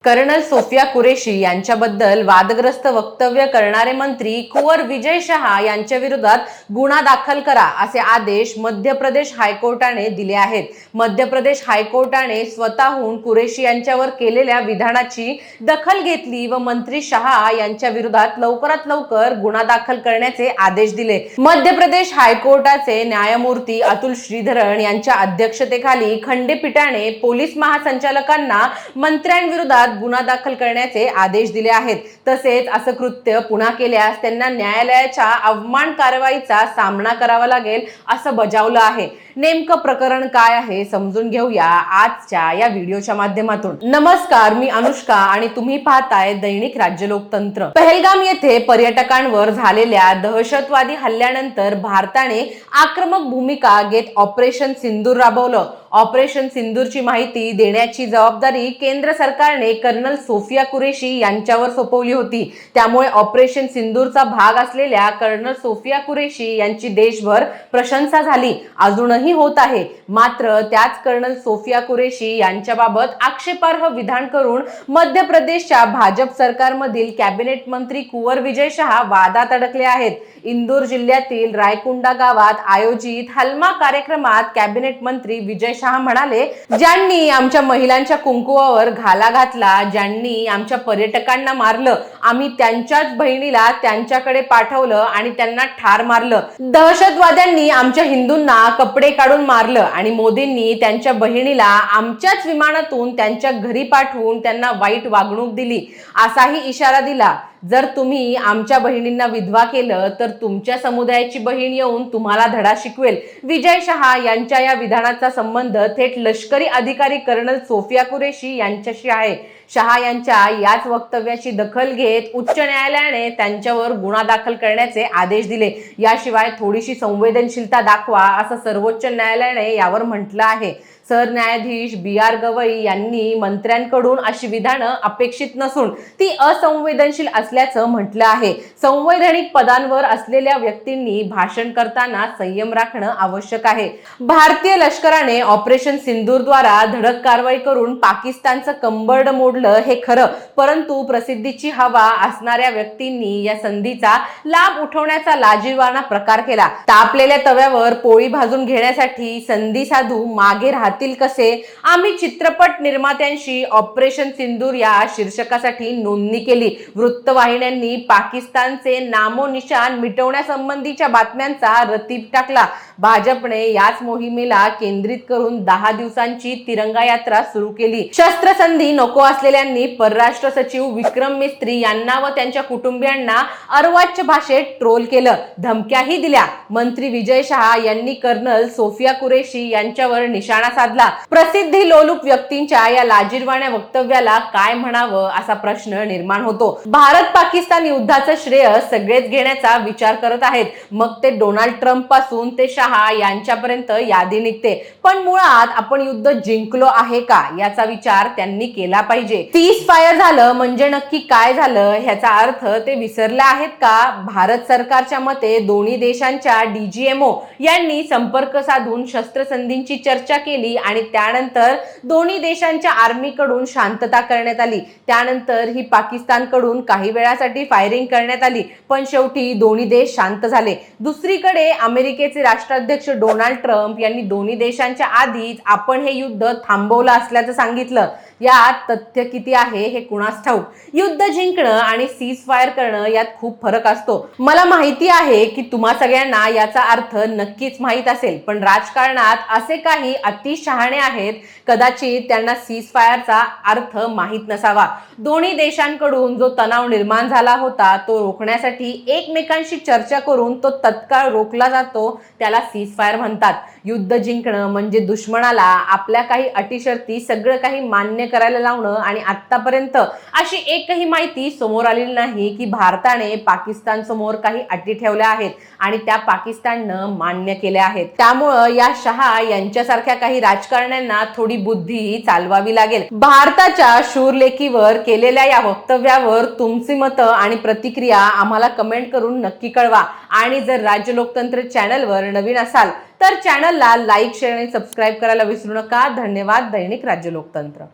Colonel Sofia Qureshi यांच्याबद्दल वादग्रस्त वक्तव्य करणारे मंत्री कुंवर विजय शहा यांच्या विरोधात गुन्हा दाखल करा असे आदेश मध्य प्रदेश हायकोर्टाने दिले आहेत। मध्य प्रदेश हायकोर्टाने स्वतःहून कुरेशी यांच्यावर केलेल्या विधानाची दखल घेतली व मंत्री शहा यांच्या विरोधात लवकरात लवकर गुन्हा दाखल करण्याचे आदेश दिले। मध्य प्रदेश हायकोर्टाचे न्यायमूर्ती अतुल श्रीधरन यांच्या अध्यक्षतेखाली खंडपीठाने पोलीस महासंचालकांना मंत्र्यांविरोधात गुन्हा दाखल करण्याचे आदेश दिले आहेत। तसेच असं कृत्य पुन्हा केल्यास त्यांना न्यायालयाच्या अवमान कारवाईचा सामना करावा लागेल असं बजावलं आहे। नेमकं प्रकरण काय आहे समजून घेऊया आजच्या या व्हिडिओच्या माध्यमातून। नमस्कार, मी अनुष्का आणि तुम्ही पाहताय दैनिक राज्य लोकतंत्र। पहलगाम येथे पर्यटकांवर झालेल्या दहशतवादी हल्ल्यानंतर भारताने आक्रमक भूमिका घेत ऑपरेशन सिंदूर राबवलं। ऑपरेशन सिंदूरची माहिती देण्याची जबाबदारी केंद्र सरकारने कर्नल सोफिया कुरेशी यांच्यावर सोपवली होती। त्यामुळे ऑपरेशन सिंदूरचा भाग असलेल्या कर्नल सोफिया कुरेशी यांची देशभर प्रशंसा झाली, अजूनही होत आहे। मात्र त्याच कर्नल सोफिया कुरेशी यांच्याबाबत आक्षेपार्ह विधान करून मध्य प्रदेशच्या भाजप सरकारमधील कॅबिनेट मंत्री कुंवर विजय शहा वादात अडकले आहेत। इंदूर जिल्ह्यातील रायकुंडा गावात आयोजित हलमा कार्यक्रमात कॅबिनेट मंत्री विजय शहा म्हणाले, ज्यांनी आमच्या महिलांच्या कुंकुवावर घाला घातला, ज्यांनी आमच्या पर्यटकांना मारलं, आम्ही त्यांच्याच बहिणीला त्यांच्याकडे पाठवलं आणि त्यांना ठार मारलं। दहशतवाद्यांनी आमच्या हिंदूंना कपडे काढून मारलं आणि मोदींनी त्यांच्या बहिणीला आमच्याच विमानातून त्यांच्या घरी पाठवून त्यांना वाईट वागणूक दिली, असाही इशारा दिला। जर तुम्ही आमच्या बहिणींना विधवा केलं तर तुमच्या समुदायाची बहीण येऊन तुम्हाला धडा शिकवेल। विजय शहा यांच्या या विधानाचा संबंध थेट लष्करी अधिकारी कर्नल सोफिया कुरेशी यांच्याशी आहे। शहा यांच्या याच वक्तव्याची दखल घेत उच्च न्यायालयाने त्यांच्यावर गुन्हा दाखल करण्याचे आदेश दिले। याशिवाय थोडीशी संवेदनशीलता दाखवा असं सर्वोच्च न्यायालयाने यावर म्हटलं आहे। सरन्यायाधीश BR गवई यांनी मंत्र्यांकडून अशी विधानं अपेक्षित नसून ती असंवेदनशील असल्याचं म्हटलं आहे। संवैधानिक पदांवर असलेल्या व्यक्तींनी भाषण करताना संयम राखणं आवश्यक आहे। भारतीय लष्कराने ऑपरेशन सिंदूरद्वारा धडक कारवाई करून पाकिस्तानचं कंबरड मोडलं हे खरं, परंतु प्रसिद्धीची हवा असणाऱ्या व्यक्तींनी या संधीचा लाभ उठवण्याचा लाजिरवाणा प्रकार केला। तापलेल्या तव्यावर पोळी भाजून घेण्यासाठी संधी साधू मागे राहतील कसे? आम्ही चित्रपट निर्मात्यांशी ऑपरेशन सिंदूर या शीर्षकासाठी नोंदणी केली। वृत्तवाहिन्यांनी पाकिस्तानचे नामोनिशान मिटवण्यासंबंधीच्या बातम्यांचा रतीब टाकला। भाजपने याच मोहिमेला केंद्रित करून 10 दिवसांची तिरंगा यात्रा सुरू केली। शस्त्रसंधी नको असलेल्यांनी परराष्ट्र सचिव विक्रम मिस्त्री यांना व त्यांच्या कुटुंबियांना अर्वाच्य भाषेत ट्रोल केलं, धमक्याही दिल्या। मंत्री विजय शहा यांनी कर्नल सोफिया कुरेशी यांच्यावर निशाणा साधला। प्रसिद्धी लोलुप व्यक्तींच्या या लाजिरवाण्या वक्तव्याला काय म्हणावं असा प्रश्न निर्माण होतो। भारत पाकिस्तान युद्धाचं श्रेय सगळेच घेण्याचा विचार करत आहेत, मग ते डोनाल्ड ट्रम्प पासून ते शहा यांच्यापर्यंत यादी निघते। पण मुळात आपण युद्ध जिंकलो आहे का याचा विचार त्यांनी केला पाहिजे। सीज फायर झालं म्हणजे नक्की काय झालं ह्याचा अर्थ ते विसरले आहेत का? भारत सरकारच्या मते दोन्ही देशांच्या DGMO यांनी संपर्क साधून शस्त्रसंधींची चर्चा केली आणि त्यानंतर दोन्ही देशांच्या आर्मीकडून शांतता करण्यात आली। त्यानंतर ही पाकिस्तानकडून काही वेळासाठी फायरिंग करण्यात आली, पण शेवटी दोन्ही देश शांत झाले। दुसरीकडे अमेरिकेचे राष्ट्राध्यक्ष डोनाल्ड ट्रम्प यांनी दोन्ही देशांच्या आधीच आपण हे युद्ध थांबवलं असल्याचं सांगितलं। यात तथ्य किती आहे हे कुणास ठाऊक। युद्ध जिंकणं आणि सीज फायर करणं यात खूप फरक असतो। मला माहिती आहे की तुम्हा सगळ्यांना याचा अर्थ नक्कीच माहित असेल, पण राजकारणात असे काही अतिशहाणे आहेत, कदाचित त्यांना सीज फायरचा अर्थ माहित नसावा। दोन्ही देशांकडून जो तणाव निर्माण झाला होता तो रोखण्यासाठी एकमेकांशी चर्चा करून तो तत्काळ रोखला जातो, त्याला सीज फायर म्हणतात। युद्ध जिंकणं म्हणजे दुश्मनाला आपल्या काही अटीशर्ती सगळं काही मान्य करायला लावणं आणि आतापर्यंत अशी एकही माहिती समोर आलेली नाही की भारताने पाकिस्तान समोर काही अटी ठेवल्या आहेत आणि त्या पाकिस्ताननं मान्य केल्या आहेत। त्यामुळं या शहा यांच्यासारख्या काही राजकारण्यांना थोडी बुद्धी चालवावी लागेल। भारताच्या शूरलेखीवर केलेल्या या वक्तव्यावर तुमची मतं आणि प्रतिक्रिया आम्हाला कमेंट करून नक्की कळवा आणि जर राज्य लोकतंत्र चॅनलवर नवीन असाल तर चॅनलला लाईक, शेअर आणि सबस्क्राईब करायला विसरू नका। धन्यवाद। दैनिक राज्य लोकतंत्र।